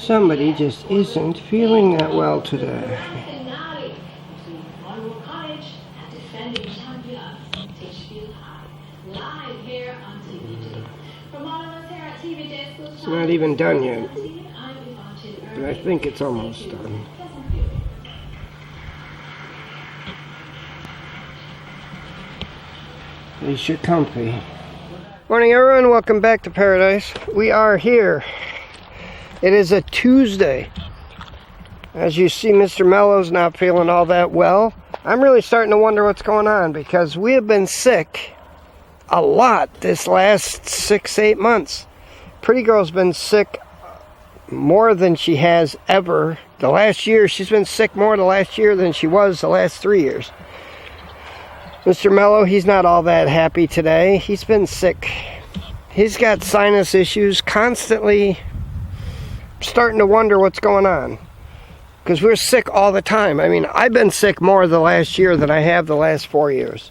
Somebody just isn't feeling that well today. It's not even done yet, but I think it's almost done. At least you're comfy. Morning everyone, welcome back to Paradise. We are here. It is a Tuesday. As you see, Mr. Mellow's not feeling all that well. I'm really starting to wonder what's going on because we have been sick a lot this last 6-8 months. Pretty Girl's been sick more than she has ever. The last year, she's been sick more the last year than she was the last 3 years. Mr. Mellow, he's not all that happy today. He's been sick. He's got sinus issues constantly. Starting to wonder what's going on because we're sick all the time. I mean, I've been sick more the last year than I have the last 4 years,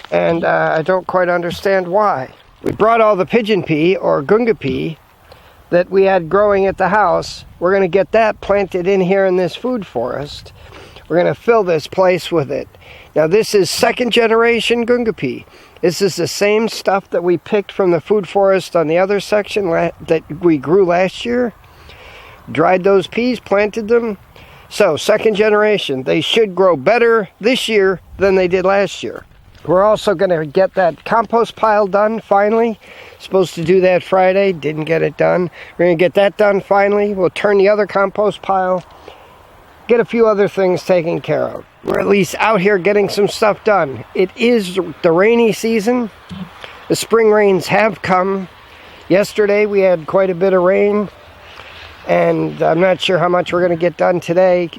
and I don't quite understand why. We brought all the pigeon pea or gunga pea that we had growing at the house. We're going to get that planted in here in this food forest. We're going to fill this place with it. Now this is second generation gunga pea. This is the same stuff that we picked from the food forest on the other section that we grew last year. Dried those peas, planted them. So, second generation. They should grow better this year than they did last year. We're also going to get that compost pile done finally. Supposed to do that Friday. Didn't get it done. We're going to get that done finally. We'll turn the other compost pile. Get a few other things taken care of. We're at least out here getting some stuff done. It is the rainy season. The spring rains have come. Yesterday we had quite a bit of rain. And I'm not sure how much we're going to get done today.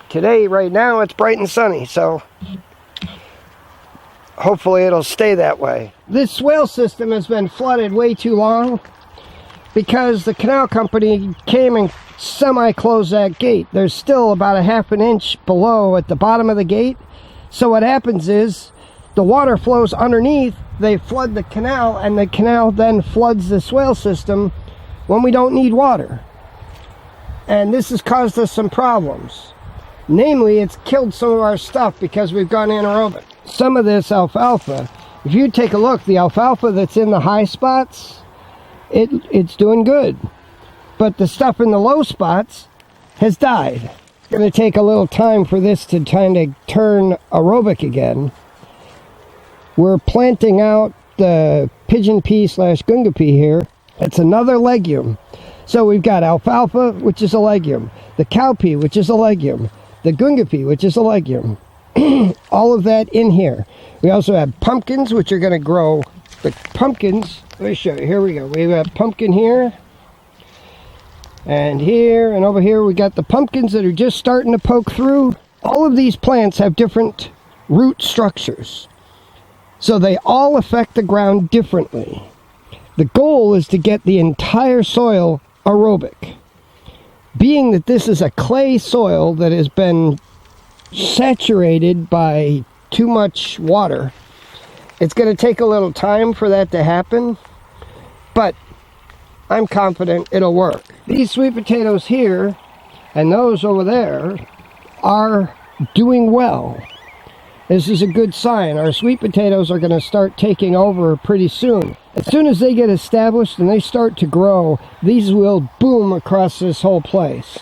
Today, right now, it's bright and sunny, so hopefully it'll stay that way. This swale system has been flooded way too long because the canal company came and semi-closed that gate. There's still about a ½ an inch below at the bottom of the gate. So what happens is the water flows underneath, they flood the canal, and the canal then floods the swale system when we don't need water. And this has caused us some problems. Namely, it's killed some of our stuff because we've gone anaerobic. Some of this alfalfa, if you take a look, the alfalfa that's in the high spots, it's doing good. But the stuff in the low spots has died. It's going to take a little time for this to kind of turn aerobic again. We're planting out the pigeon pea / gunga pea here. It's another legume. So we've got alfalfa, which is a legume, the cowpea, which is a legume, the gunga pea, which is a legume. All of that in here. We also have pumpkins, which are going to grow. The pumpkins, let me show you. Here we go. We have pumpkin here, and over here we got the pumpkins that are just starting to poke through. All of these plants have different root structures, so they all affect the ground differently. The goal is to get the entire soil aerobic. Being that this is a clay soil that has been saturated by too much water, it's going to take a little time for that to happen, but I'm confident it'll work. These sweet potatoes here and those over there are doing well. This is a good sign. Our sweet potatoes are going to start taking over pretty soon. As soon as they get established and they start to grow, these will boom across this whole place.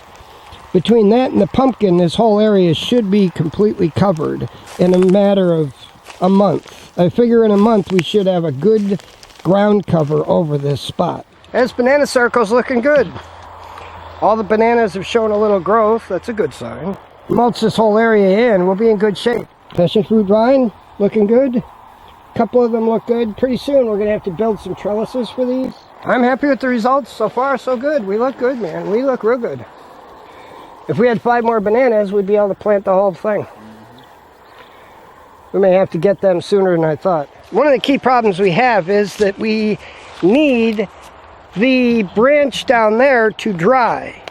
Between that and the pumpkin, this whole area should be completely covered in a matter of a month. I figure in a month we should have a good ground cover over this spot. This banana circle's looking good. All the bananas have shown a little growth. That's a good sign. Mulch this whole area in, we'll be in good shape. Passion fruit vine, looking good. A couple of them look good. Pretty soon we're going to have to build some trellises for these. I'm happy with the results. So far, so good. We look good, man. We look real good. If we had 5 more bananas, we'd be able to plant the whole thing. We may have to get them sooner than I thought. One of the key problems we have is that we need the branch down there to dry.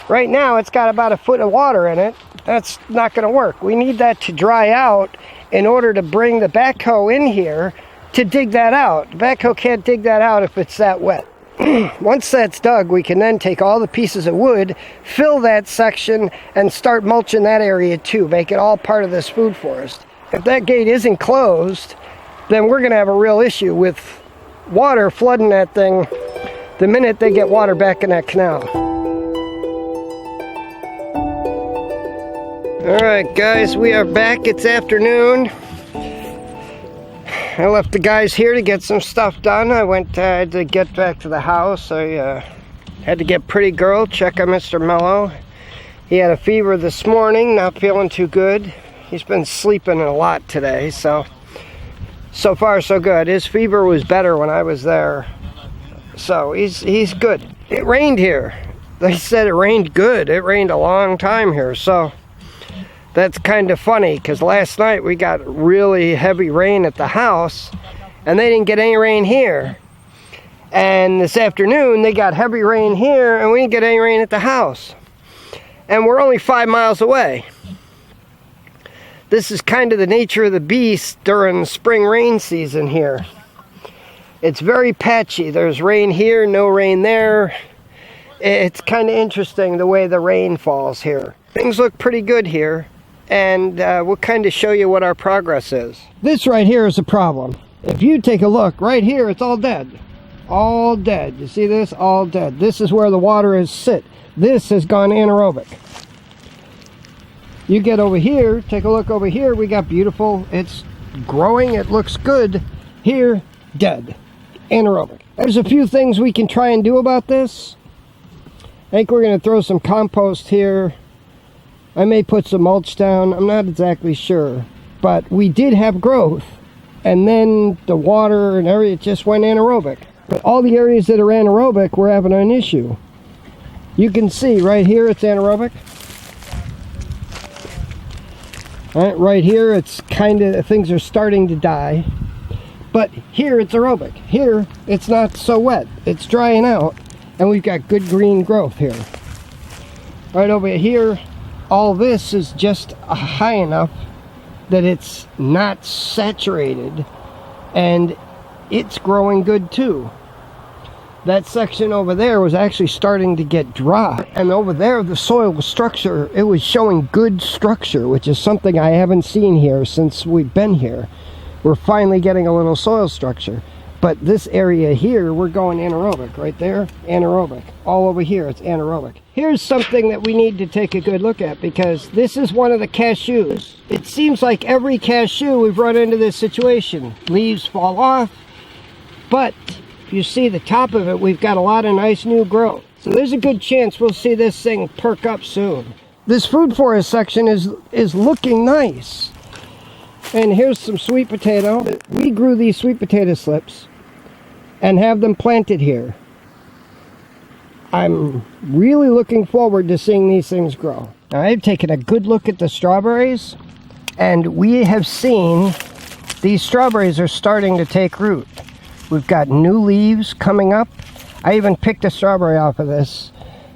Right now it's got about a foot of water in it. That's not going to work. We need that to dry out in order to bring the backhoe in here to dig that out. The backhoe can't dig that out if it's that wet. Once that's dug, we can then take all the pieces of wood, fill that section, and start mulching that area too. Make it all part of this food forest. If that gate isn't closed, then we're going to have a real issue with water flooding that thing the minute they get water back in that canal. Alright guys, we are back. It's afternoon. I left the guys here to get some stuff done. I went to get back to the house. I had to get Pretty Girl, check on Mr. Mellow. He had a fever this morning, not feeling too good. He's been sleeping a lot today, so far so good. His fever was better when I was there, so he's good. It rained here. They said it rained good. It rained a long time here, so that's kind of funny, because last night we got really heavy rain at the house, and they didn't get any rain here. And this afternoon, they got heavy rain here, and we didn't get any rain at the house. And we're only 5 miles away. This is kind of the nature of the beast during the spring rain season here. It's very patchy. There's rain here, no rain there. It's kind of interesting the way the rain falls here. Things look pretty good here. And we'll kind of show you what our progress is. This right here is a problem. If you take a look, right here, it's all dead. All dead. You see this? All dead. This is where the water is sit. This has gone anaerobic. You get over here, take a look over here, we got beautiful, it's growing, it looks good. Here, dead. Anaerobic. There's a few things we can try and do about this. I think we're going to throw some compost here. I may put some mulch down, I'm not exactly sure. But we did have growth, and then the water and everything just went anaerobic. But all the areas that are anaerobic, we're having an issue. You can see right here it's anaerobic. Right here it's kind of, things are starting to die. But here it's aerobic. Here it's not so wet. It's drying out, and we've got good green growth here. Right over here, all this is just high enough that it's not saturated, and it's growing good too. That section over there was actually starting to get dry, and over there the soil structure, it was showing good structure, which is something I haven't seen here since we've been here. We're finally getting a little soil structure. But this area here, we're going anaerobic. Right there, anaerobic. All over here, it's anaerobic. Here's something that we need to take a good look at, because this is one of the cashews. It seems like every cashew we've run into this situation. Leaves fall off, but if you see the top of it, we've got a lot of nice new growth. So there's a good chance we'll see this thing perk up soon. This food forest section is looking nice. And here's some sweet potato. We grew these sweet potato slips and have them planted here. I'm really looking forward to seeing these things grow. Now, I've taken a good look at the strawberries, and we have seen these strawberries are starting to take root. We've got new leaves coming up. I even picked a strawberry off of this.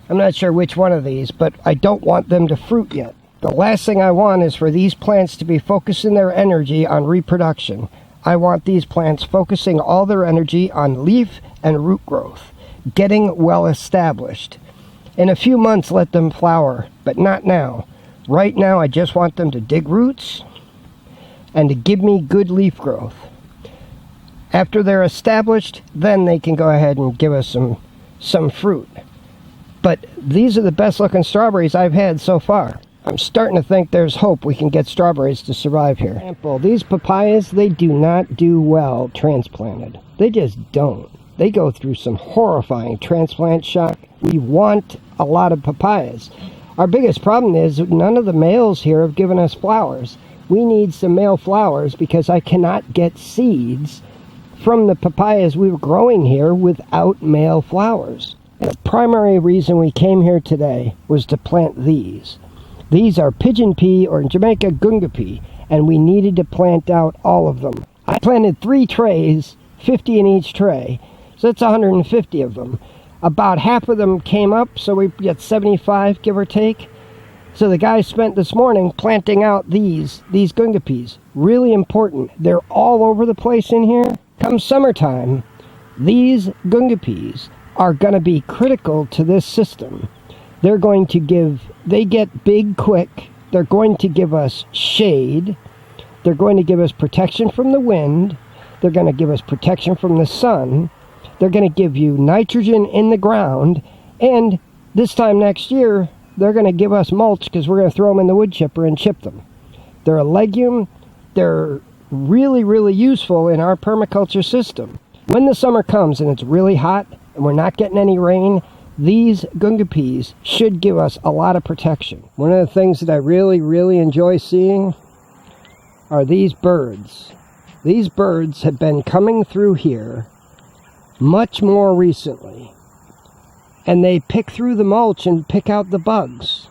I'm not sure which one of these, but I don't want them to fruit yet. The last thing I want is for these plants to be focusing their energy on reproduction. I want these plants focusing all their energy on leaf and root growth, getting well established. In a few months, let them flower, but not now. Right now, I just want them to dig roots and to give me good leaf growth. After they're established, then they can go ahead and give us some fruit. But these are the best looking strawberries I've had so far. I'm starting to think there's hope we can get strawberries to survive here. For example, these papayas, they do not do well transplanted. They just don't. They go through some horrifying transplant shock. We want a lot of papayas. Our biggest problem is none of the males here have given us flowers. We need some male flowers because I cannot get seeds from the papayas we were growing here without male flowers. And the primary reason we came here today was to plant these. These are pigeon pea, or in Jamaica, gungo pea, and we needed to plant out all of them. I planted 3 trays, 50 in each tray. So that's 150 of them. About half of them came up, so we get 75, give or take. So the guy spent this morning planting out these gungo peas. Really important. They're all over the place in here. Come summertime, these gungo peas are going to be critical to this system. They're going to they get big quick. They're going to give us shade. They're going to give us protection from the wind. They're going to give us protection from the sun. They're going to give you nitrogen in the ground. And this time next year, they're going to give us mulch because we're going to throw them in the wood chipper and chip them. They're a legume. They're really, really useful in our permaculture system. When the summer comes and it's really hot and we're not getting any rain, these gungo peas should give us a lot of protection. One of the things that I really, really enjoy seeing are these birds. These birds have been coming through here much more recently, and they pick through the mulch and pick out the bugs.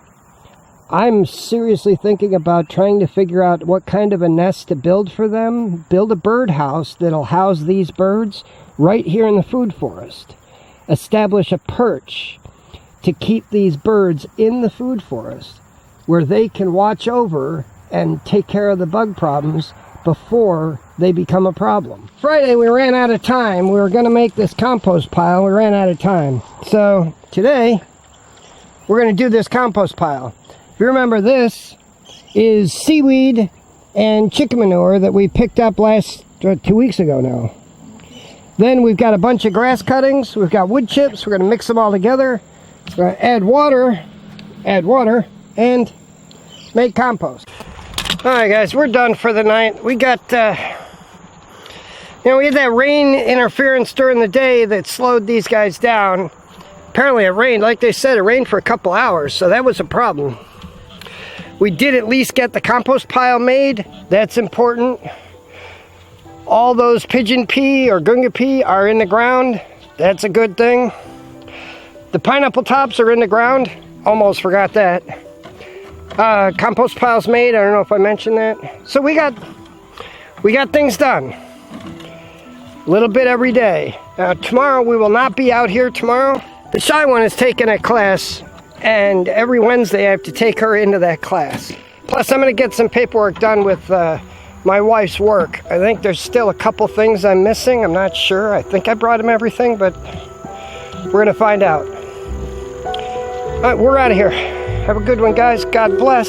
I'm seriously thinking about trying to figure out what kind of a nest to build for them. Build a birdhouse that'll house these birds right here in the food forest. Establish a perch to keep these birds in the food forest where they can watch over and take care of the bug problems before they become a problem. Friday we ran out of time. We were going to make this compost pile. We ran out of time. So today we're going to do this compost pile. If you remember, this is seaweed and chicken manure that we picked up 2 weeks ago now. Then we've got a bunch of grass cuttings. We've got wood chips. We're going to mix them all together. We're going to add water, and make compost. All right, guys, we're done for the night. We got, we had that rain interference during the day that slowed these guys down. Apparently it rained, like they said, it rained for a couple hours, so that was a problem. We did at least get the compost pile made. That's important. All those pigeon pea or gungo pea are in the ground. That's a good thing. The pineapple tops are in the ground. Almost forgot that. Compost pile's made. I don't know if I mentioned that. So we got things done. A little bit every day. Tomorrow we will not be out here tomorrow. The shy one is taking a class, and every Wednesday I have to take her into that class. Plus I'm going to get some paperwork done with my wife's work. I think there's still a couple things I'm missing. I'm not sure. I think I brought him everything, but we're going to find out. All right, we're out of here. Have a good one, guys. God bless.